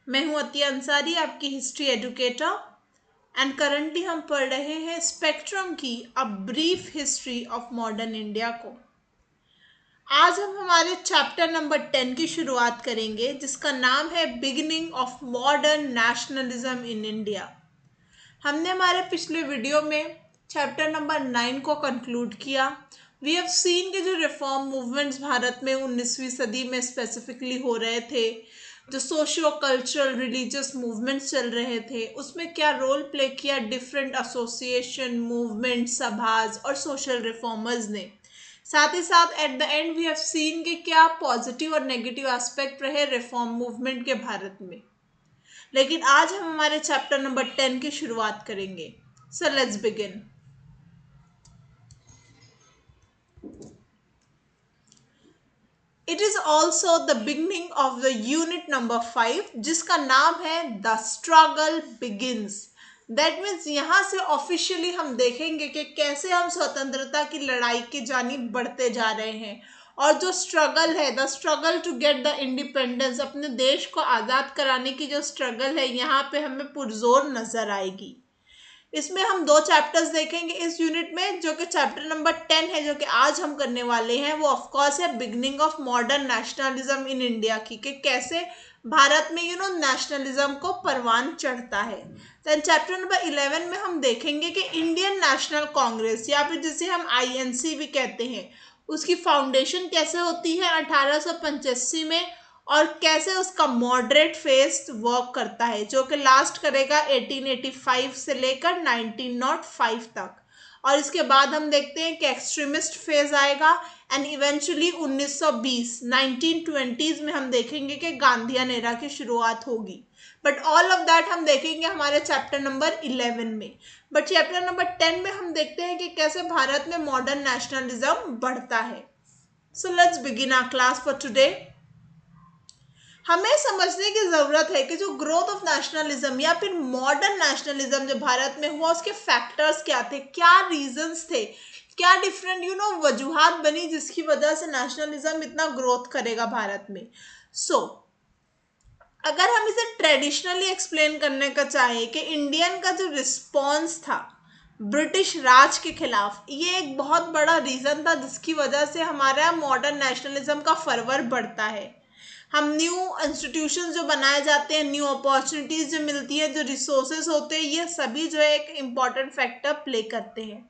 मैं हूं अतिया अंसारी, आपकी हिस्ट्री एजुकेटर। एंड करंटली हम पढ़ रहे हैं स्पेक्ट्रम की a brief history of modern India को। आज हम हमारे चैप्टर नंबर 10 की शुरुआत करेंगे, जिसका नाम है beginning of modern nationalism in India. हमने हमारे पिछले वीडियो में चैप्टर नंबर 9 को कंक्लूड किया। वी हैव सीन के जो रिफॉर्म मूवमेंट्स भारत में 19वीं सदी में स्पेसिफिकली हो रहे थे, जो सोशियो कल्चरल रिलीजियस मूवमेंट्स चल रहे थे, उसमें क्या रोल प्ले किया डिफरेंट एसोसिएशन, मूवमेंट, सभाज और सोशल रिफॉर्मर्स ने। साथ ही साथ at the end we have seen के क्या पॉजिटिव और नेगेटिव एस्पेक्ट रहे रिफॉर्म मूवमेंट के भारत में। लेकिन आज हम हमारे चैप्टर नंबर 10 की शुरुआत करेंगे। सो let's begin. It is also the beginning of the unit number 5, जिसका नाम है the struggle begins. That means यहाँ से ऑफिशियली हम देखेंगे कि कैसे हम स्वतंत्रता की लड़ाई की जानिब बढ़ते जा रहे हैं, और जो स्ट्रगल है, the struggle to get the independence, अपने देश को आज़ाद कराने की जो स्ट्रगल है, यहाँ पे हमें पुरजोर नजर आएगी। इसमें हम दो चैप्टर्स देखेंगे इस यूनिट में, जो कि चैप्टर नंबर 10 है, जो कि आज हम करने वाले हैं। वो ऑफ कोर्स है beginning of modern nationalism in India की, कि कैसे भारत में नेशनलिज्म को परवान चढ़ता है। देन चैप्टर नंबर 11 में हम देखेंगे कि इंडियन नेशनल कांग्रेस, या फिर जिसे हम आईएनसी भी कहते हैं, उसकी फाउंडेशन कैसे होती है 1885 में, और कैसे उसका मॉडरेट फेज वर्क करता है, जो कि लास्ट करेगा 1885 से लेकर 1905 तक। और इसके बाद हम देखते हैं कि एक्सट्रीमिस्ट फेज आएगा, एंड इवेंचुअली 1920 1920s में हम देखेंगे कि गांधीयन एरा की शुरुआत होगी। बट ऑल ऑफ दैट हम देखेंगे हमारे चैप्टर नंबर 11 में। बट चैप्टर नंबर 10 में हम देखते हैं कि कैसे भारत में मॉडर्न नेशनलिज्म बढ़ता है। So let's begin our class for today. हमें समझने की जरूरत है कि जो ग्रोथ ऑफ नेशनलिज्म या फिर मॉडर्न नेशनलिज्म जो भारत में हुआ, उसके फैक्टर्स क्या थे, क्या रीजंस थे, क्या डिफरेंट वजूहात बनी जिसकी वजह से नेशनलिज्म इतना ग्रोथ करेगा भारत में। अगर हम इसे ट्रेडिशनली एक्सप्लेन करने का चाहें कि इंडियन का जो रिस्पॉन्स था ब्रिटिश राज के खिलाफ, ये एक बहुत बड़ा रीजन था जिसकी वजह से हमारा मॉडर्न नेशनलिज्म का फर्वर बढ़ता है। हम न्यू इंस्टीट्यूशंस जो बनाए जाते हैं, न्यू अपॉर्चुनिटीज जो मिलती है, जो रिसोर्सेज होते हैं, ये सभी जो है एक इम्पॉर्टेंट फैक्टर प्ले करते हैं।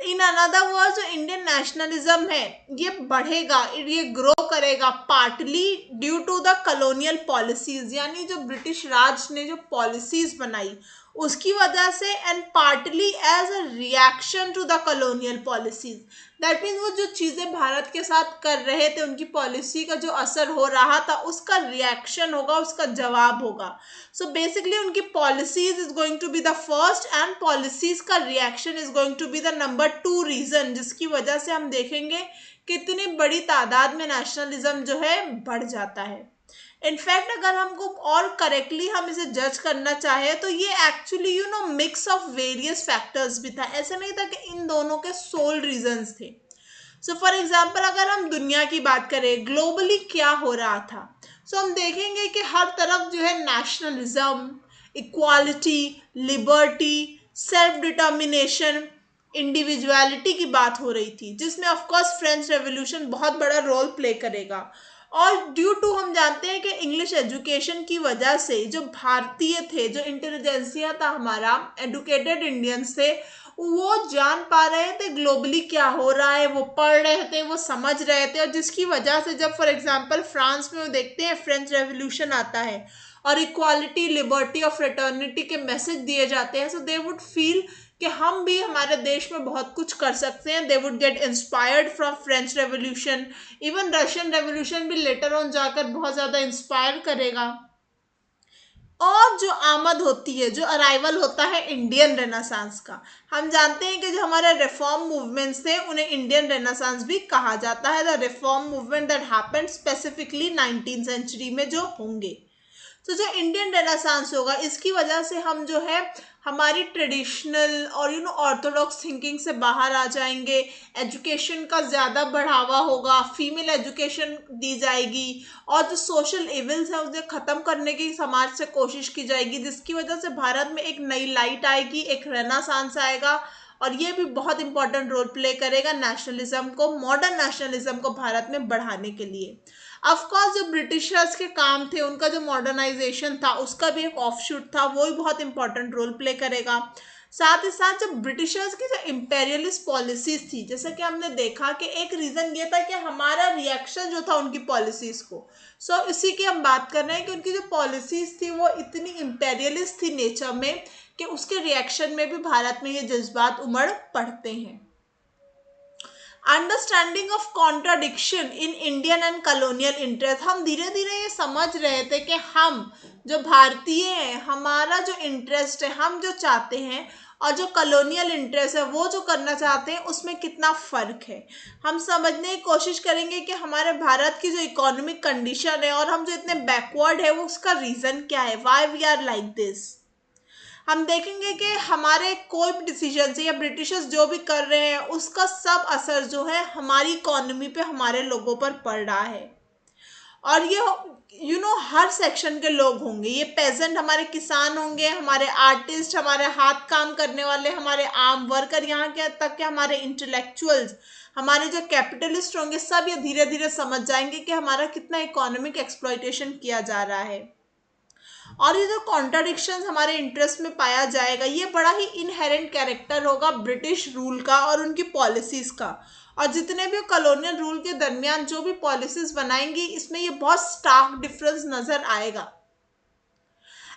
इन अनदर वर्ड, जो इंडियन नेशनलिज्म है, ये बढ़ेगा, ये ग्रो करेगा partly due to the colonial policies, यानी जो ब्रिटिश राज ने जो पॉलिसीज बनाई उसकी वजह से, and partly as a reaction to the colonial policies. That means वो जो चीज़ें भारत के साथ कर रहे थे, उनकी पॉलिसी का जो असर हो रहा था, उसका रिएक्शन होगा, उसका जवाब होगा। सो बेसिकली उनकी policies is going to be the first, and policies का reaction is going to be the number 2 reason, जिसकी वजह से हम देखेंगे कितनी बड़ी तादाद में नेशनलिज्म जो है बढ़ जाता है। इनफैक्ट अगर हमको और करेक्टली हम इसे जज करना चाहे तो ये actually mix of various factors भी था। ऐसा नहीं था कि इन दोनों के सोल रीजंस थे। सो फॉर एग्जांपल अगर हम दुनिया की बात करें, ग्लोबली क्या हो रहा था, सो हम देखेंगे कि हर तरफ जो है nationalism, equality, liberty, self determination, individuality की बात हो रही थी, जिसमें ऑफ कोर्स फ्रेंच रेवोल्यूशन बहुत बड़ा रोल प्ले करेगा। और ड्यू टू हम जानते हैं कि इंग्लिश एजुकेशन की वजह से जो भारतीय थे, जो इंटेलिजेंसिया था हमारा, एडुकेटेड इंडियंस थे, वो जान पा रहे थे ग्लोबली क्या हो रहा है, वो पढ़ रहे थे, वो समझ रहे थे, और जिसकी वजह से जब फॉर एग्जांपल फ्रांस में वो देखते हैं फ्रेंच रेवोल्यूशन आता है और इक्वालिटी, लिबर्टी और फ्रेटर्निटी के मैसेज दिए जाते हैं, सो दे वुड फील कि हम भी हमारे देश में बहुत कुछ कर सकते हैं। They would get inspired from French revolution. Even Russian revolution भी लेटर ऑन जाकर बहुत ज़्यादा इंस्पायर करेगा। और जो आमद होती है, जो अराइवल होता है इंडियन रेनेसांस का, हम जानते हैं कि जो हमारे रिफॉर्म मूवमेंट्स थे उन्हें इंडियन रेनेसांस भी कहा जाता है। The reform movement that happened specifically 19th century में जो होंगे, तो जो इंडियन रेनेसांस होगा, इसकी वजह से हम जो है हमारी ट्रेडिशनल और ऑर्थोडॉक्स थिंकिंग से बाहर आ जाएंगे, एजुकेशन का ज़्यादा बढ़ावा होगा, फीमेल एजुकेशन दी जाएगी, और जो सोशल इविल्स है उसे ख़त्म करने की समाज से कोशिश की जाएगी, जिसकी वजह से भारत में एक नई लाइट आएगी, एक रेनेसांस आएगा, और ये भी बहुत इंपॉर्टेंट रोल प्ले करेगा नेशनलिज्म को, मॉडर्न नेशनलिज्म को भारत में बढ़ाने के लिए। ऑफ कोर्स जो ब्रिटिशर्स के काम थे, उनका जो मॉडर्नाइजेशन था, उसका भी एक ऑफशूट था, वो भी बहुत इंपॉर्टेंट रोल प्ले करेगा। साथ ही साथ जब ब्रिटिशर्स की जो इम्पेरियलिस्ट पॉलिसीज थी, जैसे कि हमने देखा कि एक रीजन ये था कि हमारा रिएक्शन जो था उनकी पॉलिसीज को, इसी की हम बात कर रहे हैं कि उनकी जो पॉलिसीज थी वो इतनी इम्पेरियलिस्ट थी नेचर में कि उसके रिएक्शन में भी भारत में ये जज्बात उमड़ पड़ते हैं। Understanding of contradiction in Indian and colonial interest, हम धीरे धीरे ये समझ रहे थे कि हम जो भारतीय हैं, हमारा जो इंटरेस्ट है, हम जो चाहते हैं, और जो कॉलोनियल इंटरेस्ट है वो जो करना चाहते हैं, उसमें कितना फ़र्क है। हम समझने की कोशिश करेंगे कि हमारे भारत की जो इकोनॉमिक कंडीशन है और हम जो इतने बैकवर्ड है, वो उसका रीज़न क्या है, why we are like this. हम देखेंगे कि हमारे कोई भी डिसीजन से या ब्रिटिशर्स जो भी कर रहे हैं, उसका सब असर जो है हमारी इकोनॉमी पे, हमारे लोगों पर पड़ रहा है। और ये हर सेक्शन के लोग होंगे, ये पेजेंट हमारे किसान होंगे, हमारे आर्टिस्ट, हमारे हाथ काम करने वाले, हमारे आम वर्कर, यहाँ के तक के हमारे इंटेलेक्चुअल्स, हमारे जो कैपिटलिस्ट होंगे, सब ये धीरे धीरे समझ जाएंगे कि हमारा कितना इकोनॉमिक एक्सप्लॉयटेशन किया जा रहा है। और ये जो कॉन्ट्राडिक्शन हमारे इंटरेस्ट में पाया जाएगा, ये बड़ा ही इनहेरेंट कैरेक्टर होगा ब्रिटिश रूल का और उनकी पॉलिसीज का। और जितने भी कॉलोनियल रूल के दरमियान जो भी पॉलिसीज बनाएंगी, इसमें ये बहुत स्टार्क डिफरेंस नजर आएगा।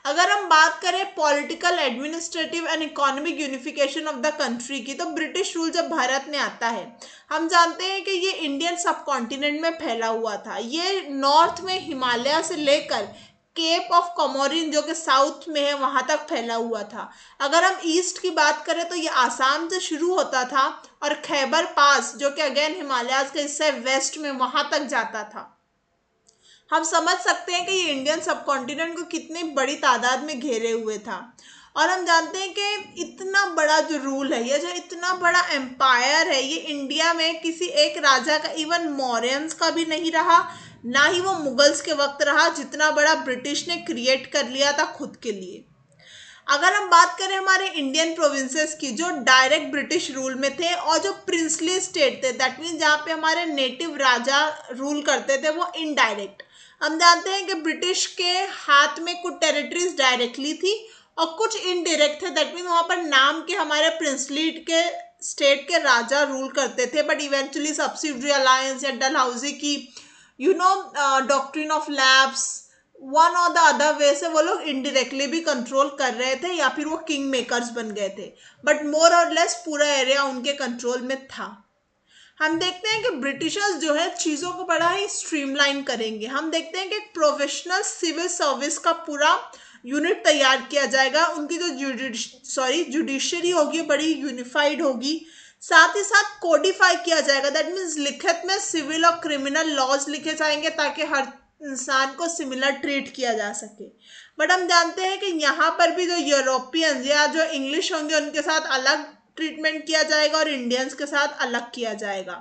अगर हम बात करें political, administrative and economic unification of the country की, तो ब्रिटिश रूल जब भारत में आता है, हम जानते हैं कि ये इंडियन सब कॉन्टिनेंट में फैला हुआ था। ये नॉर्थ में हिमालय से लेकर केप ऑफ कमोरिन जो कि साउथ में है, वहां तक फैला हुआ था। अगर हम ईस्ट की बात करें तो ये आसाम से शुरू होता था और खैबर पास जो कि अगेन हिमालयाज के हिस्से वेस्ट में, वहां तक जाता था। हम समझ सकते हैं कि ये इंडियन सब कॉन्टिनेंट को कितनी बड़ी तादाद में घेरे हुए था। और हम जानते हैं कि इतना बड़ा जो रूल है, ये जो इतना बड़ा एम्पायर है, ये इंडिया में किसी एक राजा का, इवन मौर्यंस का भी नहीं रहा, ना ही वो मुगल्स के वक्त रहा, जितना बड़ा ब्रिटिश ने क्रिएट कर लिया था खुद के लिए। अगर हम बात करें हमारे इंडियन प्रोविंसेस की, जो डायरेक्ट ब्रिटिश रूल में थे, और जो प्रिंसली स्टेट थे, दैट मीन्स जहाँ पे हमारे नेटिव राजा रूल करते थे, वो इनडायरेक्ट। हम जानते हैं कि ब्रिटिश के हाथ में कुछ टेरिटरीज डायरेक्टली थी और कुछ इनडायरेक्ट थे, दैट मीन्स वहाँ पर नाम के हमारे प्रिंसली के स्टेट के राजा रूल करते थे, बट इवेंचुअली सब्सिडरी अलायंस या डलहौजी की डॉक्ट्रिन ऑफ लैब्स, वन और द अदर वे से वो लोग इनडायरेक्टली भी कंट्रोल कर रहे थे, या फिर वो किंग मेकर्स बन गए थे, बट मोर और लेस पूरा एरिया उनके कंट्रोल में था। हम देखते हैं कि ब्रिटिशर्स जो है चीज़ों को बड़ा ही स्ट्रीमलाइन करेंगे। हम देखते हैं कि एक प्रोफेशनल सिविल सर्विस का पूरा यूनिट तैयार किया जाएगा, उनकी जो जुडिशरी होगी बड़ी यूनिफाइड होगी, साथ ही साथ कोडिफाई किया जाएगा, दैट मीन्स लिखित में सिविल और क्रिमिनल लॉज लिखे जाएंगे ताकि हर इंसान को सिमिलर ट्रीट किया जा सके। बट हम जानते हैं कि यहाँ पर भी जो यूरोपियंस या जो इंग्लिश होंगे उनके साथ अलग ट्रीटमेंट किया जाएगा और इंडियंस के साथ अलग किया जाएगा,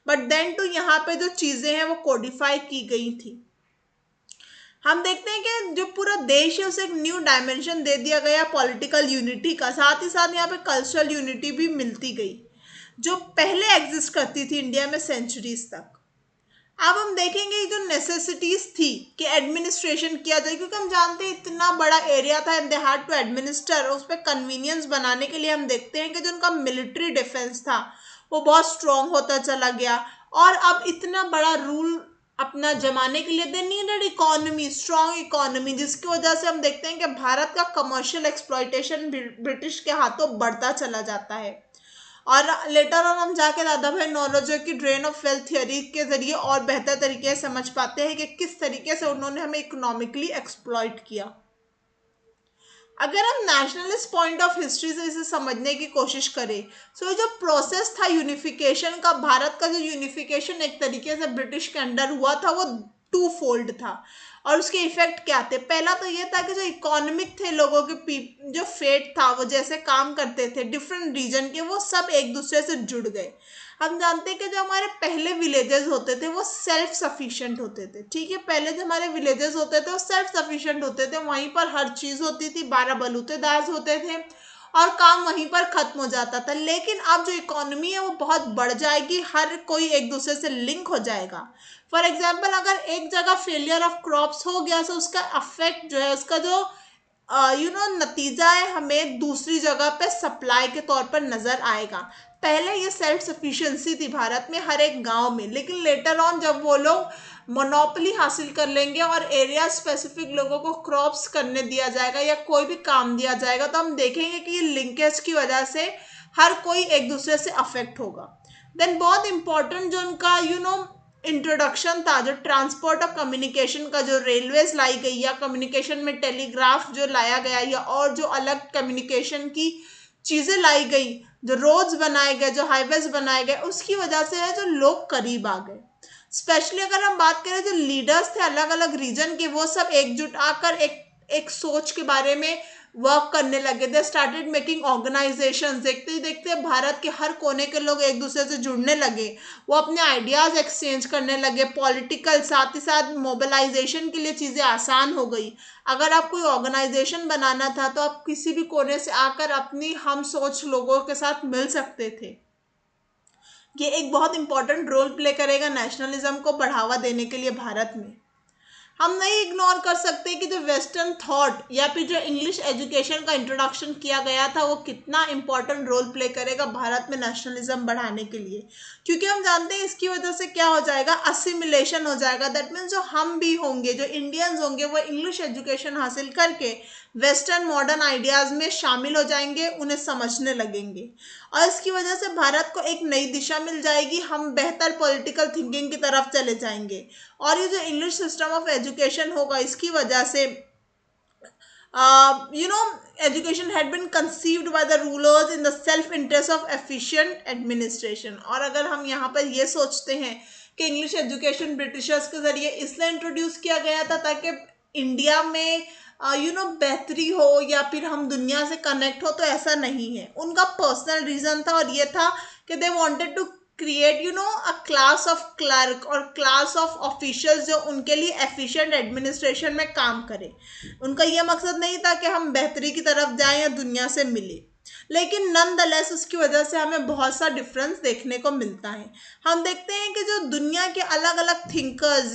बट देन टू यहाँ पे जो चीज़ें हैं वो कोडिफाई की गई थी। हम देखते हैं कि जो पूरा देश है उसे एक न्यू डायमेंशन दे दिया गया पॉलिटिकल यूनिटी का, साथ ही साथ यहाँ पे कल्चरल यूनिटी भी मिलती गई जो पहले एग्जिस्ट करती थी इंडिया में सेंचुरीज तक। अब हम देखेंगे जो नेसेसिटीज थी कि एडमिनिस्ट्रेशन किया जाए, क्योंकि हम जानते हैं इतना बड़ा एरिया था and they had to administer, उस पर कन्वीनियंस बनाने के लिए हम देखते हैं कि जो उनका मिलिट्री डिफेंस था वो बहुत स्ट्रॉन्ग होता चला गया, और अब इतना बड़ा रूल अपना जमाने के लिए they needed economy, strong economy, जिसकी वजह से हम देखते हैं कि भारत का कमर्शियल एक्सप्लॉयटेशन ब्रिटिश के हाथों बढ़ता चला जाता है। और लेटर ऑन हम जाके दादा भाई नौरोजी की ड्रेन ऑफ वेल्थ थियोरी के जरिए और बेहतर तरीके से समझ पाते हैं कि किस तरीके से उन्होंने हमें इकोनॉमिकली एक्सप्लॉइट किया। अगर हम नेशनलिस्ट पॉइंट ऑफ हिस्ट्री से इसे समझने की कोशिश करें, सो जो प्रोसेस था यूनिफिकेशन का, भारत का जो यूनिफिकेशन एक तरीके से ब्रिटिश के अंडर हुआ था, वो टू फोल्ड था। और उसके इफेक्ट क्या थे? पहला तो ये था कि जो इकोनॉमिक थे लोगों के जो फेट था, वो जैसे काम करते थे डिफरेंट रीजन के, वो सब एक दूसरे से जुड़ गए। हम जानते हैं कि जो हमारे पहले विलेजेस होते थे वो सेल्फ सफिशिएंट होते थे, ठीक है। पहले जो हमारे विलेजेस होते थे वो सेल्फ सफिशिएंट होते थे, वहीं पर हर चीज होती थी, 12 बलूतेदार होते थे और काम वहीं पर खत्म हो जाता था। लेकिन अब जो इकोनॉमी है वो बहुत बढ़ जाएगी, हर कोई एक दूसरे से लिंक हो जाएगा। फॉर एग्जाम्पल, अगर एक जगह फेलियर ऑफ क्रॉप्स हो गया तो उसका अफेक्ट जो है, उसका जो नतीजा है, हमें दूसरी जगह पे सप्लाई के तौर पर नजर आएगा। पहले ये सेल्फ सफिशिएंसी थी भारत में हर एक गांव में, लेकिन लेटर ऑन जब वो लोग मोनोपोली हासिल कर लेंगे और एरिया स्पेसिफिक लोगों को क्रॉप्स करने दिया जाएगा या कोई भी काम दिया जाएगा, तो हम देखेंगे कि ये लिंकेज की वजह से हर कोई एक दूसरे से अफेक्ट होगा। देन बहुत इंपॉर्टेंट जो उनका इंट्रोडक्शन था, जो ट्रांसपोर्ट और कम्युनिकेशन का, जो रेलवेज लाई गई या कम्युनिकेशन में टेलीग्राफ जो लाया गया या और जो अलग कम्युनिकेशन की चीजें लाई गई, जो रोड्स बनाए गए, जो हाईवेज बनाए गए, उसकी वजह से है जो लोग करीब आ गए। स्पेशली अगर हम बात करें जो लीडर्स थे अलग अलग रीजन के, वो सब एकजुट आकर एक एक सोच के बारे में वर्क करने लगे। They started making organization. देखते ही देखते भारत के हर कोने के लोग एक दूसरे से जुड़ने लगे, वो अपने आइडियाज एक्सचेंज करने लगे, पॉलिटिकल साथ ही साथ मोबिलाइजेशन के लिए चीजें आसान हो गई। अगर आप कोई ऑर्गेनाइजेशन बनाना था तो आप किसी भी कोने से आकर अपनी हम सोच लोगों के साथ मिल सकते थे। ये एक बहुत इंपॉर्टेंट रोल प्ले करेगा नेशनलिज्म को बढ़ावा देने के लिए भारत में। हम नहीं इग्नोर कर सकते कि जो वेस्टर्न थॉट या फिर जो इंग्लिश एजुकेशन का इंट्रोडक्शन किया गया था वो कितना इंपॉर्टेंट रोल प्ले करेगा भारत में नेशनलिज्म बढ़ाने के लिए। क्योंकि हम जानते हैं इसकी वजह से क्या हो जाएगा, असिमिलेशन हो जाएगा। दैट मीन्स जो हम भी होंगे, जो इंडियंस होंगे, वो इंग्लिश एजुकेशन हासिल करके वेस्टर्न मॉडर्न आइडियाज में शामिल हो जाएंगे, उन्हें समझने लगेंगे और इसकी वजह से भारत को एक नई दिशा मिल जाएगी। हम बेहतर पॉलिटिकल थिंकिंग की तरफ चले जाएंगे और ये जो इंग्लिश सिस्टम ऑफ एजुकेशन होगा, इसकी वजह से education had been conceived by the rulers in the self interest of efficient administration। और अगर हम यहाँ पर ये सोचते हैं कि इंग्लिश एजुकेशन ब्रिटिशर्स के जरिए इसलिए इंट्रोड्यूस किया गया था ताकि इंडिया में बेहतरी हो या फिर हम दुनिया से कनेक्ट हो, तो ऐसा नहीं है। उनका पर्सनल रीजन था और ये था कि they wanted to create a class of clerk और क्लास ऑफ ऑफिशियल्स जो उनके लिए एफिशिएंट एडमिनिस्ट्रेशन में काम करे। उनका ये मकसद नहीं था कि हम बेहतरी की तरफ जाएं या दुनिया से मिले, लेकिन नॉनदलेस उसकी वजह से हमें बहुत सा डिफरेंस देखने को मिलता है। हम देखते हैं कि जो दुनिया के अलग अलग थिंकर्स,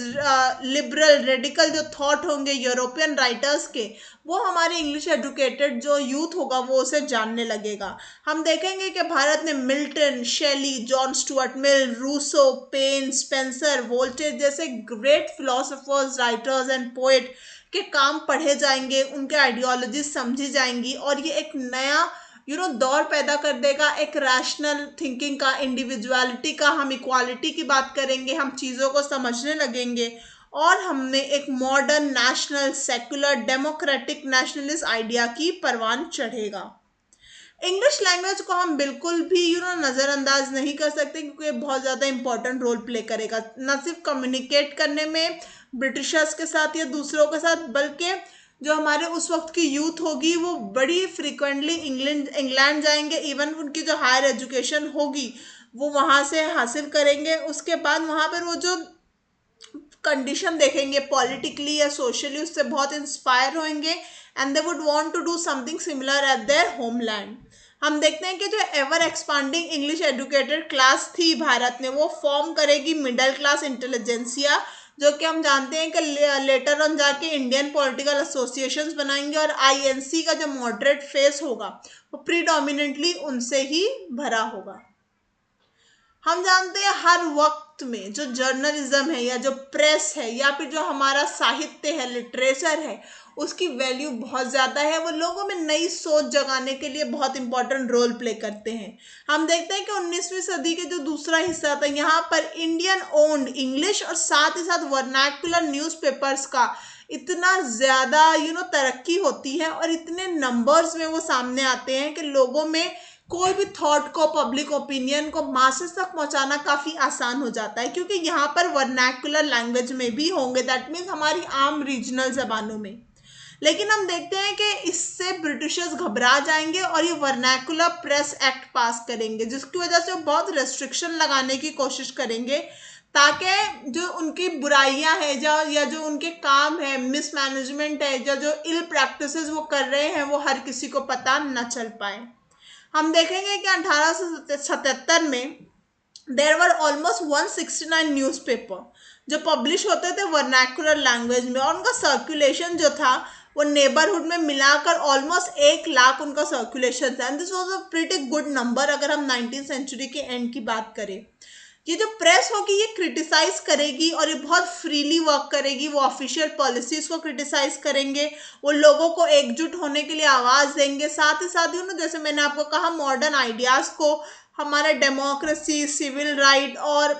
लिबरल रेडिकल जो थॉट होंगे यूरोपियन राइटर्स के, वो हमारे इंग्लिश एजुकेटेड जो यूथ होगा वो उसे जानने लगेगा। हम देखेंगे कि भारत ने Milton, Shelley, John Stuart Mill, Rousseau, Paine, Spencer, Voltaire जैसे great philosophers, writers and poet के काम पढ़े जाएंगे, उनके आइडियोलॉजी समझी जाएंगी और ये एक नया दौर पैदा कर देगा, एक रैशनल थिंकिंग का, इंडिविजुअलिटी का। हम इक्वालिटी की बात करेंगे, हम चीज़ों को समझने लगेंगे और हमने एक modern national secular democratic nationalist idea की परवान चढ़ेगा। इंग्लिश लैंग्वेज को हम बिल्कुल भी नज़रअंदाज नहीं कर सकते क्योंकि ये बहुत ज़्यादा इंपॉर्टेंट रोल प्ले करेगा, न सिर्फ कम्युनिकेट करने में ब्रिटिशर्स के साथ या दूसरों के साथ, बल्कि जो हमारे उस वक्त की यूथ होगी वो बड़ी फ्रिक्वेंटली इंग्लैंड जाएंगे। इवन उनकी जो हायर एजुकेशन होगी वो वहाँ से हासिल करेंगे। उसके बाद वहाँ पर वो जो कंडीशन देखेंगे पॉलिटिकली या सोशली, उससे बहुत इंस्पायर होंगे and they would want to do something similar at their homeland. हम देखते हैं कि जो ever expanding English educated class थी भारत में, वो फॉर्म करेगी मिडिल क्लास इंटेलिजेंसिया, जो कि हम जानते हैं कि लेटर ऑन जाके इंडियन पॉलिटिकल एसोसिएशंस बनाएंगे और आईएनसी का जो मॉडरेट फेस होगा वो प्रीडोमिनेंटली उनसे ही भरा होगा। हम जानते हैं हर वक्त में जो जर्नलिज्म है या जो प्रेस है या फिर जो हमारा साहित्य है, लिटरेचर है, उसकी वैल्यू बहुत ज़्यादा है। वो लोगों में नई सोच जगाने के लिए बहुत इंपॉर्टेंट रोल प्ले करते हैं। हम देखते हैं कि 19वीं सदी के जो दूसरा हिस्सा था, यहाँ पर इंडियन ओन्ड इंग्लिश और साथ ही साथ वर्नाकुलर न्यूज़पेपर्स का इतना ज़्यादा तरक्की होती है और इतने नंबर्स में वो सामने आते हैं कि लोगों में कोई भी थॉट को, पब्लिक ओपिनियन को मासेस तक पहुंचाना काफ़ी आसान हो जाता है, क्योंकि यहाँ पर वर्नैकुलर लैंग्वेज में भी होंगे, दैट मीन्स हमारी आम रीजनल जबानों में। लेकिन हम देखते हैं कि इससे ब्रिटिशर्स घबरा जाएंगे और ये वर्नैकुलर प्रेस एक्ट पास करेंगे, जिसकी वजह से वो बहुत रेस्ट्रिक्शन लगाने की कोशिश करेंगे, ताकि जो उनकी बुराइयां हैं या जो उनके काम है, मिसमैनेजमेंट है, जो इल प्रैक्टिसेस वो कर रहे हैं, वो हर किसी को पता न चल पाए। हम देखेंगे कि 1877 में देर वर ऑलमोस्ट 169 न्यूज़पेपर जो पब्लिश होते थे वर्नैकुलर लैंग्वेज में, और उनका सर्कुलेशन जो था वो नेबरहुड में मिलाकर ऑलमोस्ट 1 लाख उनका सर्कुलेशन था। And this was a pretty good number अगर हम 19th सेंचुरी के एंड की बात करें। ये जो प्रेस होगी ये क्रिटिसाइज करेगी और ये बहुत फ्रीली वर्क करेगी, वो ऑफिशियल पॉलिसीज को क्रिटिसाइज करेंगे, वो लोगों को एकजुट होने के लिए आवाज़ देंगे, साथ ही साथ जैसे मैंने आपको कहा मॉडर्न आइडियाज़ को, हमारा डेमोक्रेसी, सिविल राइट और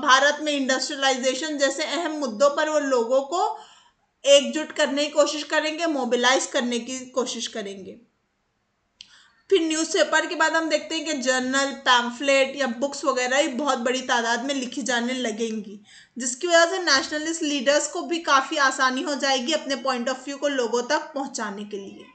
भारत में इंडस्ट्रियलाइजेशन जैसे अहम मुद्दों पर वो लोगों को एकजुट करने की कोशिश करेंगे, मोबिलाइज करने की कोशिश करेंगे। फिर न्यूज़पेपर के बाद हम देखते हैं कि जर्नल, पैम्फलेट या बुक्स वगैरह ही बहुत बड़ी तादाद में लिखी जाने लगेंगी, जिसकी वजह से नेशनलिस्ट लीडर्स को भी काफ़ी आसानी हो जाएगी अपने पॉइंट ऑफ व्यू को लोगों तक पहुंचाने के लिए।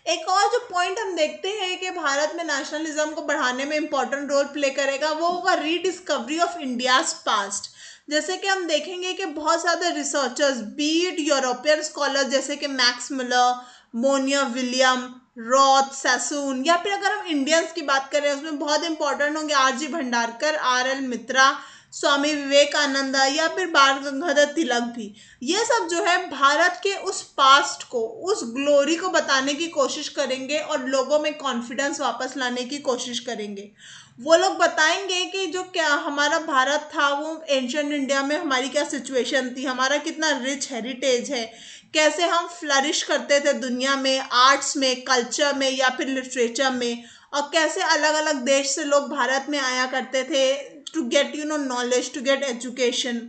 एक और जो पॉइंट हम देखते हैं कि भारत में नेशनलिज्म को बढ़ाने में इंपॉर्टेंट रोल प्ले करेगा, वो होगा रीडिस्कवरी ऑफ इंडियाज पास्ट। जैसे कि हम देखेंगे कि बहुत सारे रिसर्चर्स, बीट यूरोपियन स्कॉलर जैसे कि मैक्स मुलर, मोनिया विलियम, रॉथ, सैसून, या फिर अगर हम इंडियंस की बात करें उसमें बहुत इंपॉर्टेंट होंगे आर.जी. भंडारकर, R.L. मित्रा, स्वामी विवेकानंद या फिर बाल गंगाधर तिलक भी। ये सब जो है भारत के उस पास्ट को, उस ग्लोरी को बताने की कोशिश करेंगे और लोगों में कॉन्फिडेंस वापस लाने की कोशिश करेंगे। वो लोग बताएंगे कि जो क्या हमारा भारत था, वो एंशियंट इंडिया में हमारी क्या सिचुएशन थी, हमारा कितना रिच हेरिटेज है, कैसे हम फ्लरिश करते थे दुनिया में, आर्ट्स में, कल्चर में या फिर लिटरेचर में, और कैसे अलग अलग देश से लोग भारत में आया करते थे to get knowledge, to get education.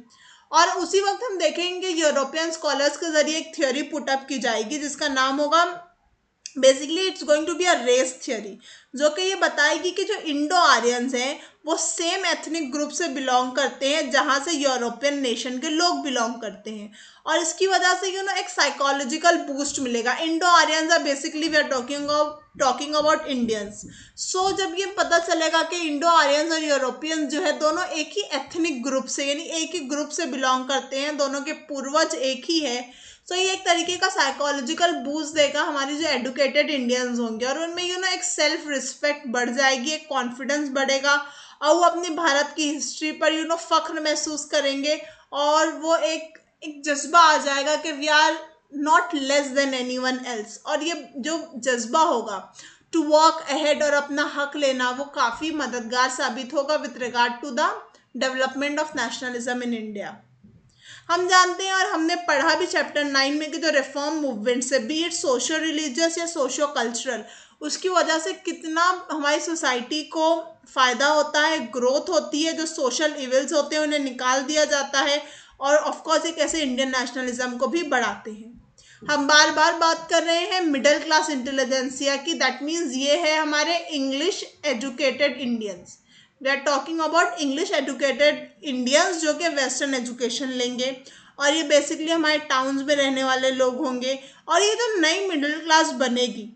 और उसी वक्त हम देखेंगे यूरोपियन स्कॉलर्स के जरिए एक थ्योरी पुटअप की जाएगी जिसका नाम होगा, basically it's going to be a race theory, जो कि ये बताएगी कि जो इंडो आर्यंस हैं वो सेम एथनिक ग्रुप से बिलोंग करते हैं जहाँ से यूरोपियन नेशन के लोग बिलोंग करते हैं, और इसकी वजह से एक साइकोलॉजिकल बूस्ट मिलेगा। Indo Aryans are basically we are talking about Indians. सो जब ये पता चलेगा कि इंडो आर्यंस और यूरोपियंस जो है दोनों एक ही एथनिक ग्रुप से, यानी एक ही ग्रुप से बिलोंग करते हैं, दोनों के पूर्वज एक ही है, तो ये एक तरीके का साइकोलॉजिकल बूस्ट देगा हमारी जो एडुकेटेड इंडियंस होंगे, और उनमें एक सेल्फ रिस्पेक्ट बढ़ जाएगी, एक कॉन्फिडेंस बढ़ेगा, और वो अपनी भारत की हिस्ट्री पर फख्र महसूस करेंगे, और वो एक जज्बा आ जाएगा कि we are not less than anyone else. और ये जो जज्बा होगा टू वॉक अहेड और अपना हक लेना, वो काफ़ी मददगार साबित होगा with regard to the development of nationalism in India. हम जानते हैं और हमने पढ़ा भी चैप्टर 9 में कि जो रिफॉर्म मूवमेंट्स है, बी इट सोशो रिलीजियस या सोशो कल्चरल, उसकी वजह से कितना हमारी सोसाइटी को फ़ायदा होता है, ग्रोथ होती है, जो सोशल इविल्स होते हैं उन्हें निकाल दिया जाता है, और ऑफकोर्स ये कैसे इंडियन नेशनलिज्म को भी बढ़ाते हैं। हम बार बार बात कर रहे हैं मिडिल क्लास इंटेलिजेंसिया की, दैट मीन्स ये है हमारे English educated Indians. We are talking about English educated Indians जो कि वेस्टर्न एजुकेशन लेंगे, और ये बेसिकली हमारे टाउन्स में रहने वाले लोग होंगे। और ये जो नई मिडिल क्लास बनेगी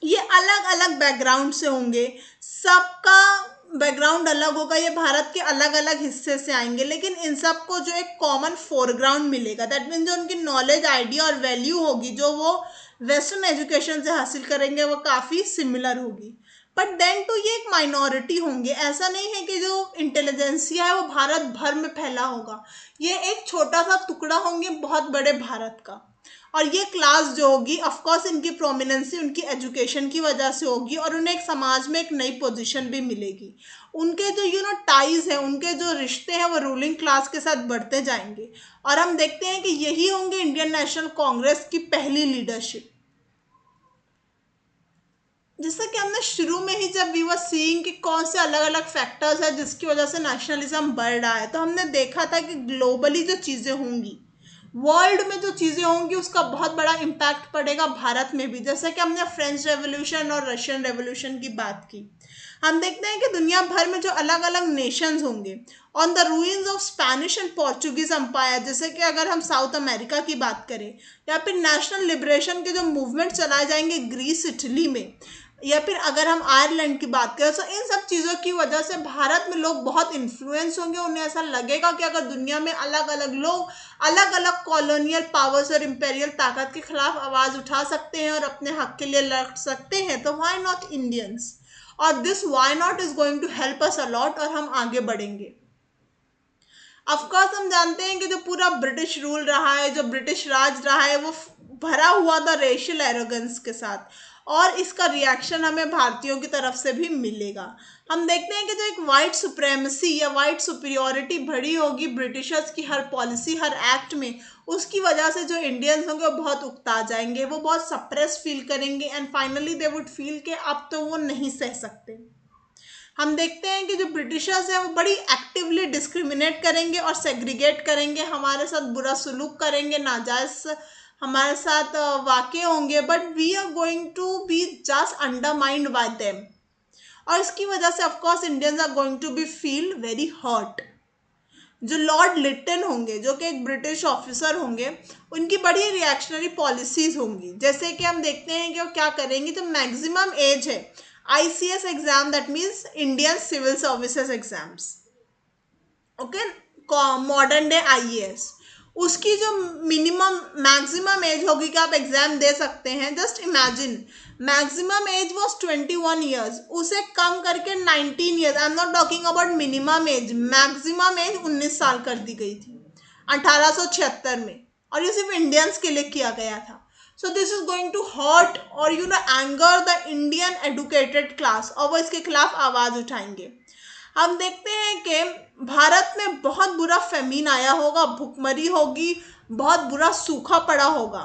ये अलग अलग बैकग्राउंड से होंगे, सबका बैकग्राउंड अलग होगा, ये भारत के अलग अलग हिस्से से आएंगे, लेकिन इन सबको जो एक कॉमन फोरग्राउंड मिलेगा, दैट मीन्स जो उनकी नॉलेज, आइडिया और वैल्यू होगी जो वो वेस्टर्न एजुकेशन से हासिल करेंगे वो काफ़ी सिमिलर होगी। बट देन टू ये एक माइनॉरिटी होंगे, ऐसा नहीं है कि जो इंटेलिजेंसिया है वो भारत भर में फैला होगा, ये एक छोटा सा टुकड़ा होंगे बहुत बड़े भारत का। और ये क्लास जो होगी ऑफकोर्स इनकी प्रोमिनेंसी उनकी एजुकेशन की वजह से होगी, और उन्हें एक समाज में एक नई पोजीशन भी मिलेगी। उनके जो टाइज हैं, उनके जो रिश्ते हैं वो रूलिंग क्लास के साथ बढ़ते जाएंगे, और हम देखते हैं कि यही होंगे इंडियन नेशनल कांग्रेस की पहली लीडरशिप। जैसा कि हमने शुरू में ही जब वी वर सीइंग कि कौन से अलग अलग फैक्टर्स है जिसकी वजह से नेशनलिज्म बढ़ रहा है, तो हमने देखा था कि ग्लोबली जो चीज़ें होंगी वर्ल्ड में जो चीज़ें होंगी उसका बहुत बड़ा इम्पैक्ट पड़ेगा भारत में भी। जैसे कि हमने फ्रेंच रेवोल्यूशन और रशियन रेवोल्यूशन की बात की, हम देखते हैं कि दुनिया भर में जो अलग अलग नेशंस होंगे on the ruins of Spanish and Portuguese empire, जैसे कि अगर हम साउथ अमेरिका की बात करें, या फिर नेशनल लिबरेशन के जो मूवमेंट चलाए जाएंगे ग्रीस इटली में, या फिर अगर हम आयरलैंड की बात करें, तो इन सब चीज़ों की वजह से भारत में लोग बहुत इन्फ्लुएंस होंगे। उन्हें ऐसा लगेगा कि अगर दुनिया में अलग अलग लोग अलग अलग कॉलोनियल पावर्स और इम्पेरियल ताकत के खिलाफ आवाज़ उठा सकते हैं और अपने हक के लिए लड़ सकते हैं, तो व्हाई नॉट इंडियंस। और this why not is going to help us a lot, और हम आगे बढ़ेंगे। ऑफकोर्स हम जानते हैं कि जो पूरा ब्रिटिश रूल रहा है, जो ब्रिटिश राज रहा है, वो भरा हुआ था रेशियल एरोगेंस के साथ, और इसका रिएक्शन हमें भारतीयों की तरफ से भी मिलेगा। हम देखते हैं कि जो एक वाइट सुप्रेमेसी या वाइट सुपीरियोरिटी भरी होगी ब्रिटिशर्स की हर पॉलिसी, हर एक्ट में, उसकी वजह से जो इंडियंस होंगे वो बहुत उकता जाएंगे, वो बहुत सप्रेस फील करेंगे, and finally they would feel कि अब तो वो नहीं सह सकते। हम देखते हैं कि जो ब्रिटिशर्स हैं वो बड़ी एक्टिवली डिस्क्रिमिनेट करेंगे और सेग्रीगेट करेंगे, हमारे साथ बुरा सलूक करेंगे, नाजायज हमारे साथ वाक़े होंगे, but we are going to be just undermined by them, और इसकी वजह से of course Indians are going to be feel very hurt. जो लॉर्ड लिटन होंगे, जो कि एक ब्रिटिश ऑफिसर होंगे, उनकी बड़ी रिएक्शनरी पॉलिसीज होंगी। जैसे कि हम देखते हैं कि वो क्या करेंगे, जो मैक्सिमम एज है ICS exam, that means Indian civil services exams, okay, modern day IAS, उसकी जो मिनिमम मैक्सिमम एज होगी कि आप एग्जाम दे सकते हैं, just imagine, maximum age was 21 years, उसे कम करके 19 years, I am not talking about minimum age, maximum age 19 साल कर दी गई थी 1876 में, और ये सिर्फ इंडियंस के लिए किया गया था। So this is going to hurt और anger the Indian educated class, और वो इसके खिलाफ आवाज उठाएंगे। हम देखते हैं कि भारत में बहुत बुरा फेमीन आया होगा, भुखमरी होगी, बहुत बुरा सूखा पड़ा होगा,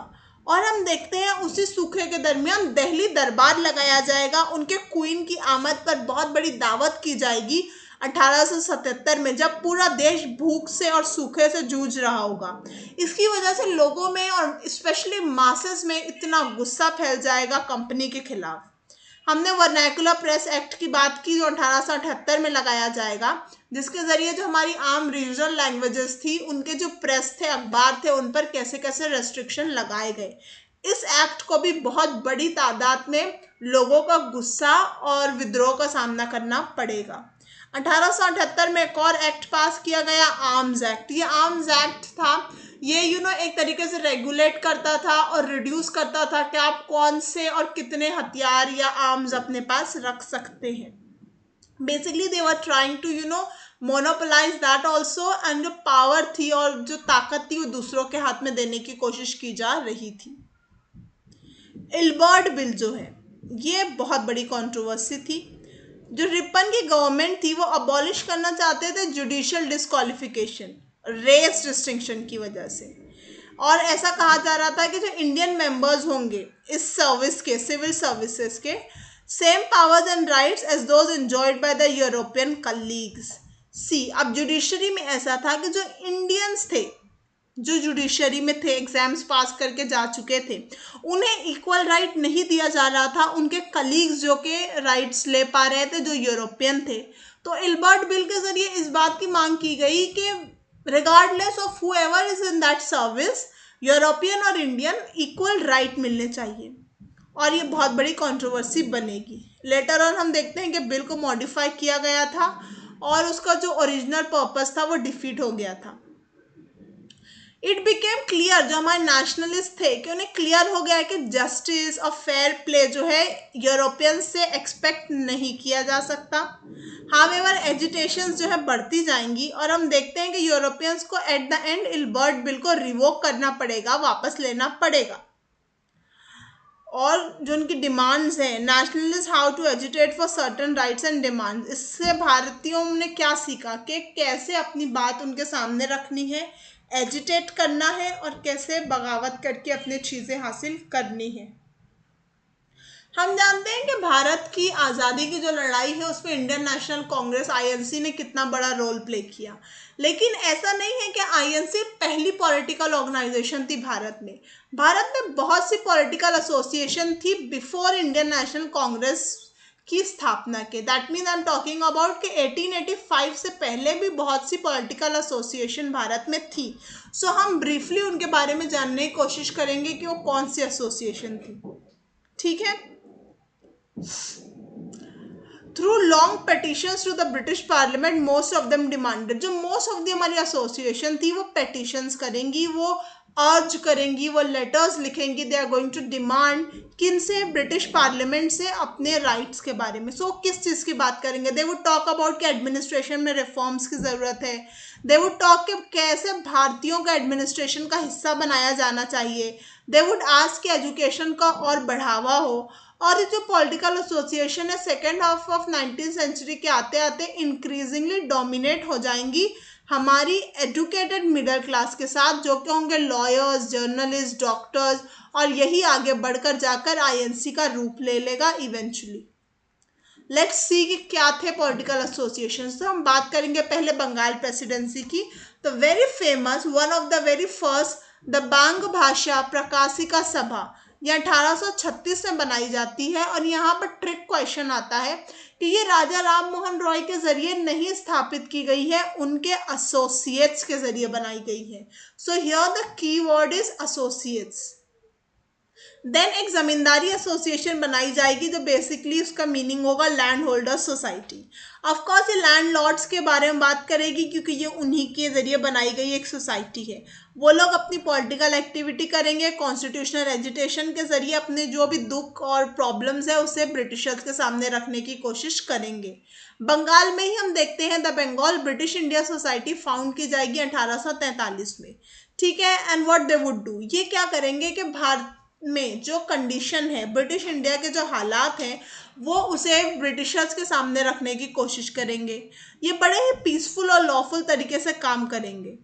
और हम देखते हैं उसी सूखे के दरमियान दिल्ली दरबार लगाया जाएगा, उनके क्वीन की आमद पर बहुत बड़ी दावत की जाएगी 1877 में, जब पूरा देश भूख से और सूखे से जूझ रहा होगा। इसकी वजह से लोगों में और स्पेशली मासेस में इतना गुस्सा फैल जाएगा कंपनी के खिलाफ। हमने वर्नैकुलर प्रेस एक्ट की बात की, जो 1878 में लगाया जाएगा, जिसके जरिए जो हमारी आम रीजनल लैंग्वेजेस थी, उनके जो प्रेस थे, अखबार थे, उन पर कैसे कैसे रेस्ट्रिक्शन लगाए गए। इस एक्ट को भी बहुत बड़ी तादाद में लोगों का गुस्सा और विद्रोह का सामना करना पड़ेगा। 1878 में एक और एक्ट पास किया गया, आर्म्स एक्ट। ये आर्म्स एक्ट था, ये एक तरीके से रेगुलेट करता था और रिड्यूस करता था कि आप कौन से और कितने हथियार या आर्म्स अपने पास रख सकते हैं। Basically they were trying to monopolize that also, and जो पावर थी और जो ताकत थी वो दूसरों के हाथ में देने की कोशिश की जा रही थी। इल्बर्ट बिल जो है, ये बहुत बड़ी कंट्रोवर्सी थी। जो रिपन की गवर्नमेंट थी वो अबॉलिश करना चाहते थे जुडिशियल डिस्क्वालिफिकेशन, रेस डिस्टिंक्शन की वजह से, और ऐसा कहा जा रहा था कि जो इंडियन मेंबर्स होंगे इस सर्विस के, सिविल सर्विसेज के, same powers and rights as those enjoyed by the European colleagues. See, अब जुडिशरी में ऐसा था कि जो इंडियंस थे, जो जुडिशरी में थे, एग्जाम्स पास करके जा चुके थे, उन्हें इक्वल राइट नहीं दिया जा रहा था उनके कलीग्स जो के राइट्स ले पा रहे थे, जो यूरोपियन थे। तो इल्बर्ट बिल के जरिए इस बात की मांग की गई कि regardless of whoever is in that service, European और इंडियन इक्वल राइट मिलने चाहिए, और ये बहुत बड़ी कंट्रोवर्सी बनेगी। लेटर ऑन हम देखते हैं कि बिल को मॉडिफाई किया गया था और उसका जो ओरिजिनल पर्पस था वो डिफीट हो गया था। इट बिकेम क्लियर, जो हमारे नेशनलिस्ट थे, कि उन्हें क्लियर हो गया कि जस्टिस और फेयर प्ले जो है यूरोपियन से एक्सपेक्ट नहीं किया जा सकता। हाउएवर एजिटेशंस जो है बढ़ती जाएंगी, और हम देखते हैं कि यूरोपियंस को eight the and Ilbert bill को रिवोक करना पड़ेगा, वापस लेना पड़ेगा। और जो उनकी डिमांड्स हैं, nationalist how to agitate for certain rights and demands, इससे भारतीयों ने क्या सीखा कि कैसे अपनी बात उनके सामने रखनी है, एजिटेट करना है, और कैसे बगावत करके अपनी चीज़ें हासिल करनी है। हम जानते हैं कि भारत की आज़ादी की जो लड़ाई है उसमें इंडियन नेशनल कांग्रेस आईएनसी ने कितना बड़ा रोल प्ले किया, लेकिन ऐसा नहीं है कि आईएनसी पहली पॉलिटिकल ऑर्गेनाइजेशन थी भारत में। भारत में बहुत सी पॉलिटिकल एसोसिएशन थी बिफोर इंडियन नेशनल कांग्रेस की स्थापना के। That mean I am talking about कि 1885 से पहले भी बहुत सी पॉलिटिकल एसोसिएशन भारत में थी। सो हम ब्रीफली उनके बारे में जानने की कोशिश करेंगे कि वो कौन सी एसोसिएशन थी। ठीक है। Through long petitions to the British parliament most of them demanded, जो मोस्ट ऑफ दी हमारी एसोसिएशन थी वो पेटिशंस करेंगी, वो अर्ज करेंगी, वो लेटर्स लिखेंगी, they are going to demand किन से, ब्रिटिश पार्लियामेंट से अपने राइट्स के बारे में। सो किस चीज़ की बात करेंगे, दे वुड टॉक अबाउट कि एडमिनिस्ट्रेशन में रिफॉर्म्स की ज़रूरत है, दे वुड टॉक कि कैसे भारतीयों का एडमिनिस्ट्रेशन का हिस्सा बनाया जाना चाहिए, दे वुड आस्क कि एजुकेशन का और बढ़ावा हो। और ये जो पॉलिटिकल एसोसिएशन है second half of 19th century के आते आते इंक्रीजिंगली डोमिनेट हो जाएंगी हमारी एजुकेटेड मिडिल क्लास के साथ, जो कि होंगे लॉयर्स, जर्नलिस्ट, डॉक्टर्स, और यही आगे बढ़कर जाकर आईएनसी का रूप ले लेगा इवेंचुअली। लेट्स सी कि क्या थे पॉलिटिकल एसोसिएशन। तो हम बात करेंगे पहले बंगाल प्रेसिडेंसी की। तो very famous, one of the very first, the बांग भाषा प्रकाशिका सभा, ये 1836 में बनाई जाती है। और यहाँ पर ट्रिक क्वेश्चन आता है कि ये राजा राम मोहन रॉय के जरिए नहीं स्थापित की गई है, उनके एसोसिएट्स के जरिए बनाई गई है। So here the key word is associates. Then एक जमींदारी एसोसिएशन बनाई जाएगी जो बेसिकली उसका मीनिंग होगा लैंड होल्डर सोसाइटी। ऑफकोर्स ये लैंड लॉर्ड्स के बारे में बात करेगी क्योंकि ये उन्हीं के जरिए बनाई गई एक सोसाइटी है। वो लोग अपनी पॉलिटिकल एक्टिविटी करेंगे, कॉन्स्टिट्यूशनल एजिटेशन के जरिए अपने जो भी दुख और प्रॉब्लम्स है उसे ब्रिटिशर्स के सामने रखने की कोशिश करेंगे। बंगाल में ही हम देखते हैं the Bengal British India society found की जाएगी 1843 में। ठीक है। And what they would do, ये क्या करेंगे कि भारत में जो कंडीशन है, ब्रिटिश इंडिया के जो हालात हैं, वो उसे ब्रिटिशर्स के सामने रखने की कोशिश करेंगे। ये बड़े ही पीसफुल और लॉफुल तरीके से काम करेंगे,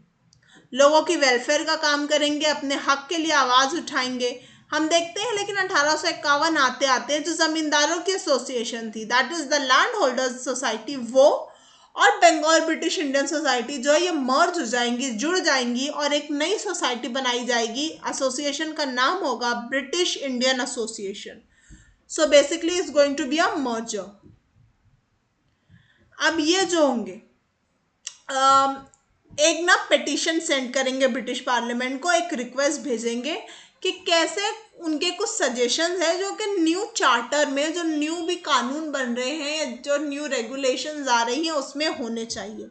लोगों की वेलफेयर का काम करेंगे, अपने हक के लिए आवाज़ उठाएंगे। हम देखते हैं लेकिन 1851 आते आते जो ज़मींदारों की एसोसिएशन थी, that is the land holders society, वो और बंगाल ब्रिटिश इंडियन सोसाइटी जो है ये मर्ज हो जाएंगी, जुड़ जाएंगी और एक नई सोसाइटी बनाई जाएगी। एसोसिएशन का नाम होगा British Indian association. So basically it's going to be a merger. अब ये जो होंगे एक ना पिटीशन सेंड करेंगे ब्रिटिश पार्लियामेंट को, एक रिक्वेस्ट भेजेंगे कि कैसे उनके कुछ सजेशंस है जो कि न्यू चार्टर में जो न्यू भी कानून बन रहे हैं या जो न्यू रेगुलेशंस आ रही हैं उसमें होने चाहिए।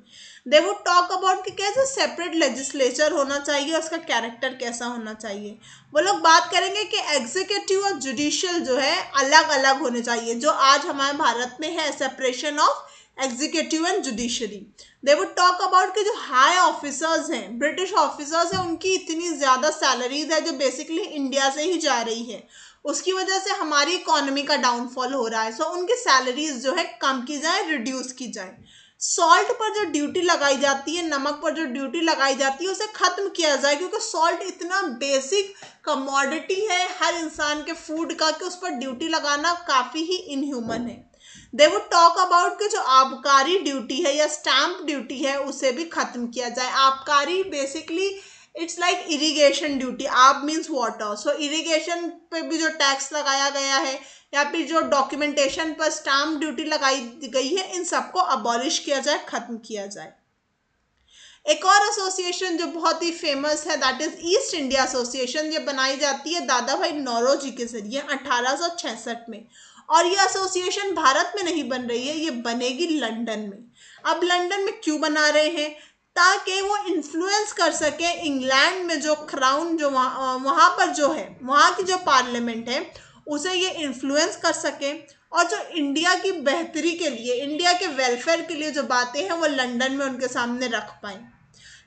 दे वुड टॉक अबाउट कि कैसे सेपरेट लेजिस्लेचर होना चाहिए, उसका कैरेक्टर कैसा होना चाहिए। वो लोग बात करेंगे कि एग्जीक्यूटिव और जुडिशियल जो है अलग अलग होने चाहिए, जो आज हमारे भारत में है separation of executive and judiciary. They would talk about कि जो हाई ऑफिसर्स हैं, ब्रिटिश ऑफिसर्स हैं, उनकी इतनी ज़्यादा सैलरीज है जो बेसिकली इंडिया से ही जा रही है, उसकी वजह से हमारी इकोनॉमी का डाउनफॉल हो रहा है। सो उनकी सैलरीज जो है कम की जाए, रिड्यूस की जाए। सॉल्ट पर जो ड्यूटी लगाई जाती है, नमक पर जो ड्यूटी लगाई जाती है, उसे ख़त्म किया जाए क्योंकि सॉल्ट इतना बेसिक कमोडिटी है हर इंसान के फूड का कि उस पर ड्यूटी लगाना काफ़ी ही इनह्यूमन है। दे वुड टॉक अबाउट कि जो आबकारी ड्यूटी है या स्टैंप ड्यूटी है उसे भी खत्म किया जाए। आबकारी basically it's like irrigation duty, आब मीन्स वाटर, सो इरिगेशन पे भी जो टैक्स लगाया गया है या फिर जो डॉक्यूमेंटेशन पर स्टैंप ड्यूटी लगाई गई है, इन सबको अबॉलिश किया जाए, खत्म किया जाए। एक और एसोसिएशन जो बहुत ही फेमस है that is east India association. ये बनाई जाती है दादा भाई नौरोजी के जरिए 1866 में। और ये एसोसिएशन भारत में नहीं बन रही है, ये बनेगी लंदन में। अब लंदन में क्यों बना रहे हैं, ताकि वो इन्फ्लुएंस कर सके इंग्लैंड में जो क्राउन जो वहाँ पर जो है, वहाँ की जो पार्लियामेंट है उसे ये इन्फ्लुएंस कर सके, और जो इंडिया की बेहतरी के लिए, इंडिया के वेलफेयर के लिए जो बातें हैं वो लंदन में उनके सामने रख पाएँ।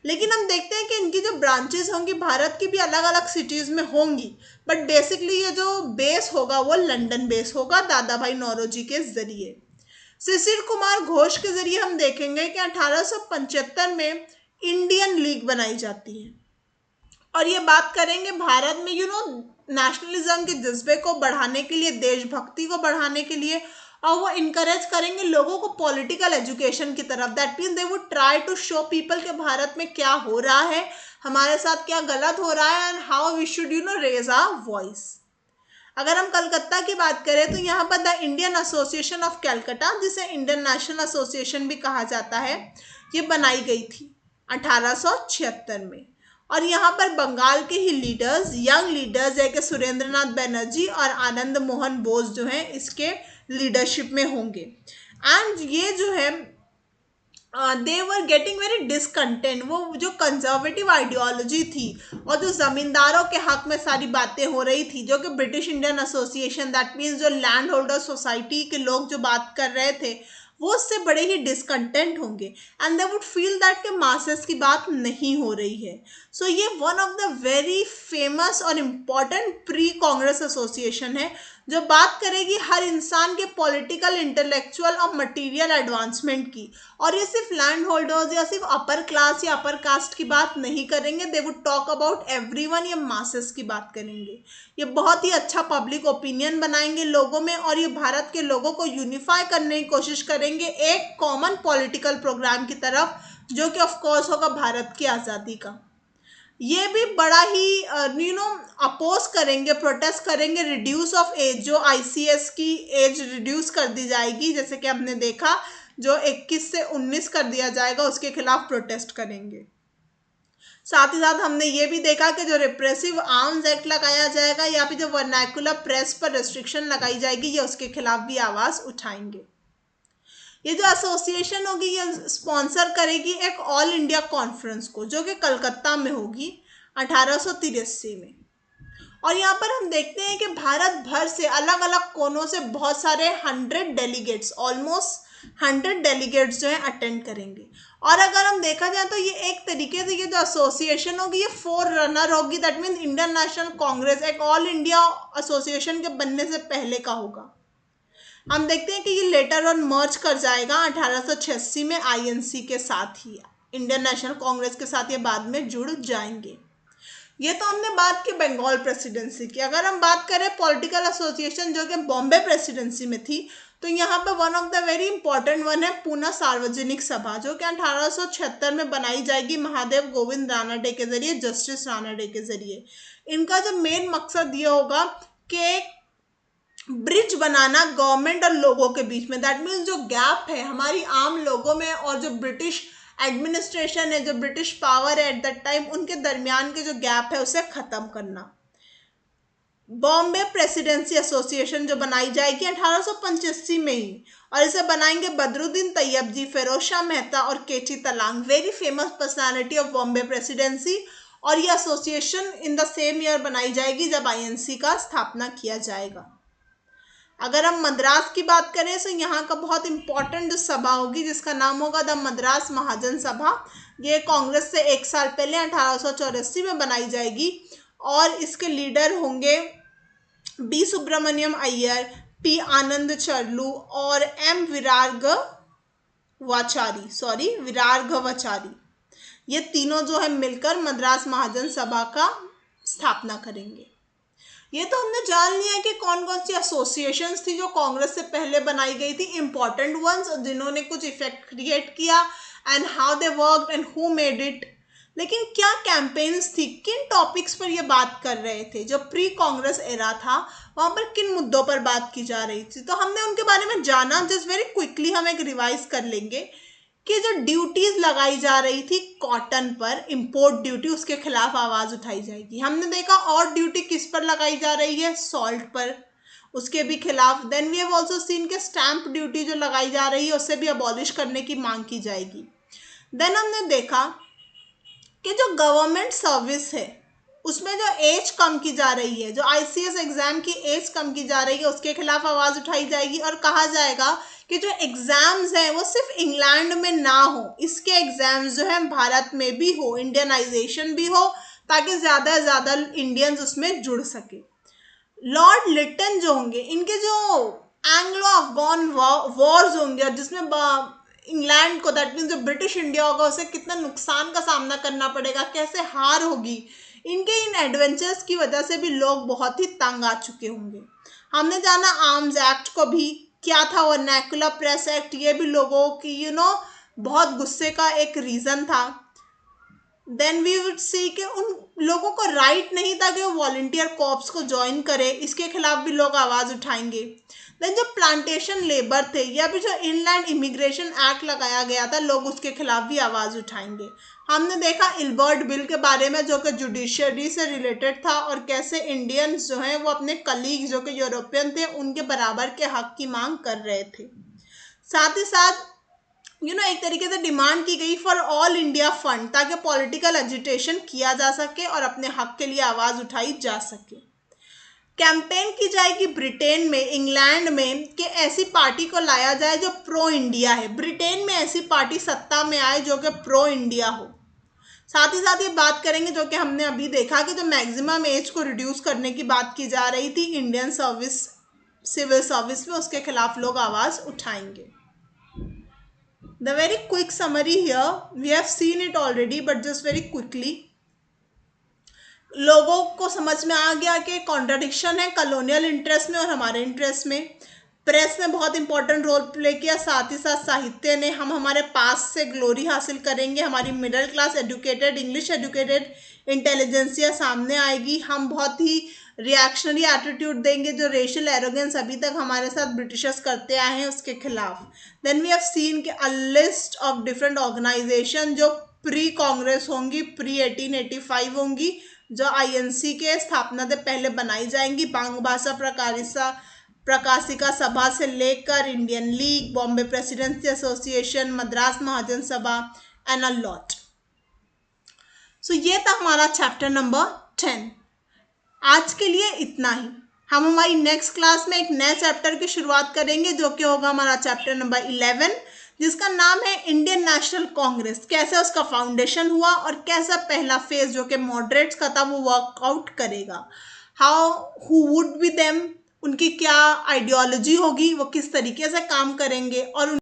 लेकिन हम देखते हैं कि इनकी जो ब्रांचेस होंगी भारत की भी अलग अलग सिटीज़ में होंगी, बट बेसिकली ये जो बेस होगा वो लंदन बेस होगा दादा भाई नौरोजी के जरिए। शिशिर कुमार घोष के जरिए हम देखेंगे कि 1875 में इंडियन लीग बनाई जाती है। और ये बात करेंगे भारत में नेशनलिज्म के जज्बे को बढ़ाने के लिए, देशभक्ति को बढ़ाने के लिए, और वो इनकरेज करेंगे लोगों को पॉलिटिकल एजुकेशन की तरफ। That means they would try to show people के भारत में क्या हो रहा है, हमारे साथ क्या गलत हो रहा है, and how we should raise our voice. अगर हम कलकत्ता की बात करें तो यहाँ पर the Indian association of Calcutta, जिसे इंडियन नेशनल एसोसिएशन भी कहा जाता है, ये बनाई गई थी 1876 में। और यहाँ पर बंगाल के ही लीडर्स, यंग लीडर्स है कि सुरेंद्रनाथ बनर्जी और आनंद मोहन बोस जो हैं इसके लीडरशिप में होंगे। एंड ये जो है दे वर गेटिंग वेरी डिसकंटेंट। वो जो कंजर्वेटिव आइडियोलॉजी थी और जो ज़मींदारों के हक में सारी बातें हो रही थी, जो कि British Indian association, that means जो लैंड होल्डर सोसाइटी के लोग जो बात कर रहे थे, वो उससे बड़े ही डिसकंटेंट होंगे and they would feel that के मासेस की बात नहीं हो रही है। सो ये one of the very famous और इम्पॉर्टेंट प्री कांग्रेस एसोसिएशन है, जो बात करेगी हर इंसान के पॉलिटिकल, इंटेलेक्चुअल और मटेरियल एडवांसमेंट की। और ये सिर्फ लैंड होल्डर्स या सिर्फ अपर क्लास या अपर कास्ट की बात नहीं करेंगे, they would talk about everyone, ये मासेस की बात करेंगे। ये बहुत ही अच्छा पब्लिक ओपिनियन बनाएंगे लोगों में, और ये भारत के लोगों को यूनिफाई करने की कोशिश करेंगे एक कॉमन पॉलिटिकल प्रोग्राम की तरफ, जो कि ऑफ कोर्स होगा भारत की आज़ादी का। ये भी बड़ा ही अपोज करेंगे, प्रोटेस्ट करेंगे रिड्यूस ऑफ एज, जो आईसीएस की एज रिड्यूस कर दी जाएगी, जैसे कि हमने देखा जो 21 से 19 कर दिया जाएगा, उसके खिलाफ प्रोटेस्ट करेंगे। साथ ही साथ हमने ये भी देखा कि जो रिप्रेसिव आर्म्स एक्ट लगाया जाएगा या फिर जो वर्नाकुलर प्रेस पर रेस्ट्रिक्शन लगाई जाएगी, ये उसके खिलाफ भी आवाज़ उठाएंगे। ये जो एसोसिएशन होगी ये स्पॉन्सर करेगी एक ऑल इंडिया कॉन्फ्रेंस को, जो कि कलकत्ता में होगी 1883 में। और यहाँ पर हम देखते हैं कि भारत भर से अलग अलग कोनों से बहुत सारे 100 डेलीगेट्स, ऑलमोस्ट 100 डेलीगेट्स जो हैं अटेंड करेंगे। और अगर हम देखा जाए तो ये एक तरीके से ये जो एसोसिएशन होगी ये 4 रनर होगी, that means Indian national Congress एक ऑल इंडिया एसोसिएशन के बनने से पहले का होगा। हम देखते हैं कि ये लेटर ऑन मर्ज कर जाएगा 1886 में आईएनसी के साथ ही, इंडियन नेशनल कांग्रेस के साथ ये बाद में जुड़ जाएंगे। ये तो हमने बात की बंगाल प्रेसिडेंसी की। अगर हम बात करें पॉलिटिकल एसोसिएशन जो कि बॉम्बे प्रेसिडेंसी में थी, तो यहाँ पे one of the very important one है पूना सार्वजनिक सभा, जो कि 1876 में बनाई जाएगी महादेव गोविंद रानडे के जरिए, जस्टिस रानडे के जरिए। इनका जो मेन मकसद ये होगा कि ब्रिज बनाना गवर्नमेंट और लोगों के बीच में, दैट मीन्स जो गैप है हमारी आम लोगों में और जो ब्रिटिश एडमिनिस्ट्रेशन है, जो ब्रिटिश पावर है एट दैट टाइम, उनके दरमियान के जो गैप है उसे ख़त्म करना। बॉम्बे प्रेसिडेंसी एसोसिएशन जो बनाई जाएगी 1885 में ही, और इसे बनाएंगे बदरुद्दीन तैयब जी, फिरोज शाह मेहता और KT Telang, very famous personality of Bombay presidency. और ये association in the same year बनाई जाएगी जब आईएनसी का स्थापना किया जाएगा। अगर हम मद्रास की बात करें तो यहाँ का बहुत इंपॉर्टेंट जो सभा होगी जिसका नाम होगा द मद्रास महाजन सभा, ये कांग्रेस से 1 साल पहले 1884 में बनाई जाएगी। और इसके लीडर होंगे बी सुब्रमण्यम अय्यर, पी आनंद चरलू और एम विरार्घवाचारी, ये तीनों जो है मिलकर मद्रास महाजन सभा का स्थापना करेंगे। ये तो हमने जान लिया कि कौन कौन सी एसोसिएशंस थी जो कांग्रेस से पहले बनाई गई थी, इंपॉर्टेंट वंस, जिन्होंने कुछ इफेक्ट क्रिएट किया, and how they worked and who made it. लेकिन क्या कैंपेन्स थी, किन टॉपिक्स पर ये बात कर रहे थे, जो प्री कांग्रेस एरा था वहाँ पर किन मुद्दों पर बात की जा रही थी, तो हमने उनके बारे में जाना। जस्ट वेरी क्विकली हम एक रिवाइज कर लेंगे कि जो ड्यूटीज लगाई जा रही थी कॉटन पर, इंपोर्ट ड्यूटी, उसके खिलाफ आवाज़ उठाई जाएगी। हमने देखा और ड्यूटी किस पर लगाई जा रही है, सॉल्ट पर, उसके भी खिलाफ। Then we have also seen के स्टैंप ड्यूटी जो लगाई जा रही है उससे भी अबॉलिश करने की मांग की जाएगी। देन हमने देखा कि जो गवर्नमेंट सर्विस है उसमें जो एज कम की जा रही है, जो आईसीएस एग्जाम की एज कम की जा रही है, उसके खिलाफ आवाज़ उठाई जाएगी। और कहा जाएगा कि जो एग्ज़ाम्स हैं वो सिर्फ इंग्लैंड में ना हो, इसके एग्ज़ाम्स जो हैं भारत में भी हो, इंडियनाइजेशन भी हो, ताकि ज़्यादा से ज़्यादा इंडियंस उसमें जुड़ सके। लॉर्ड लिटन जो होंगे, इनके जो एंग्लो अफगान वॉर्स होंगे जिसमें इंग्लैंड को, दैट मीन्स जो ब्रिटिश इंडिया होगा उसे कितना नुकसान का सामना करना पड़ेगा, कैसे हार होगी, इनके इन एडवेंचर्स की वजह से भी लोग बहुत ही तंग आ चुके होंगे। हमने जाना आर्म्स एक्ट को भी, क्या था वर्नैकुलर प्रेस एक्ट, ये भी लोगों की बहुत गुस्से का एक रीजन था। देन वी वुड सी कि उन लोगों को राइट नहीं था कि वो वॉलंटियर कॉर्प्स को ज्वाइन करे, इसके खिलाफ भी लोग आवाज उठाएंगे। देन जो प्लांटेशन लेबर थे या फिर जो इनलैंड इमिग्रेशन एक्ट लगाया गया था, लोग उसके खिलाफ भी आवाज उठाएंगे। हमने देखा इल्बर्ट बिल के बारे में जो कि जुडिशरी से रिलेटेड था, और कैसे इंडियंस जो हैं वो अपने कलीग जो कि यूरोपियन थे उनके बराबर के हक की मांग कर रहे थे। साथ ही साथ एक तरीके से डिमांड की गई फॉर ऑल इंडिया फंड, ताकि पॉलिटिकल एजिटेशन किया जा सके और अपने हक के लिए आवाज उठाई जा सके। कैंपेन की जाएगी ब्रिटेन में, इंग्लैंड में, कि ऐसी पार्टी को लाया जाए जो प्रो इंडिया है। ब्रिटेन में ऐसी पार्टी सत्ता में आए जो कि प्रो इंडिया हो। साथ ही साथ ये बात करेंगे जो कि हमने अभी देखा कि जो मैक्सिमम एज को रिड्यूस करने की बात की जा रही थी इंडियन सिविल सर्विस में, उसके खिलाफ लोग आवाज उठाएंगे। The very quick summary here, we have seen it already, but just very quickly. लोगों को समझ में आ गया कि कॉन्ट्राडिक्शन है कॉलोनियल इंटरेस्ट में और हमारे इंटरेस्ट में। प्रेस ने बहुत इंपॉर्टेंट रोल प्ले किया, साथ ही साथ साहित्य ने। हम हमारे पास से ग्लोरी हासिल करेंगे, हमारी middle class educated, English educated intelligentsia सामने आएगी। हम बहुत ही रिएक्शनरी एटीट्यूड देंगे, जो रेशियल एरोगेंस अभी तक हमारे साथ ब्रिटिशर्स करते आए हैं उसके खिलाफ। देन वी हैव सीन कि a list of different organization जो प्री कांग्रेस होंगी, प्री 1885 होंगी, जो आईएनसी के स्थापना से पहले बनाई जाएंगी। बांग भाषा प्रकाशिका सभा से लेकर Indian league, Bombay presidency association, Madras Mahajan Sabha and a lot. सो ये था हमारा चैप्टर नंबर 10। आज के लिए इतना ही। हम हमारी नेक्स्ट क्लास में एक नए चैप्टर की शुरुआत करेंगे जो कि होगा हमारा चैप्टर नंबर 11, जिसका नाम है इंडियन नेशनल कांग्रेस। कैसे उसका फाउंडेशन हुआ और कैसा पहला फेज जो कि मॉडरेट्स का था वो वर्कआउट करेगा। हु वुड बी देम, उनकी क्या आइडियोलॉजी होगी, वो किस तरीके से काम करेंगे और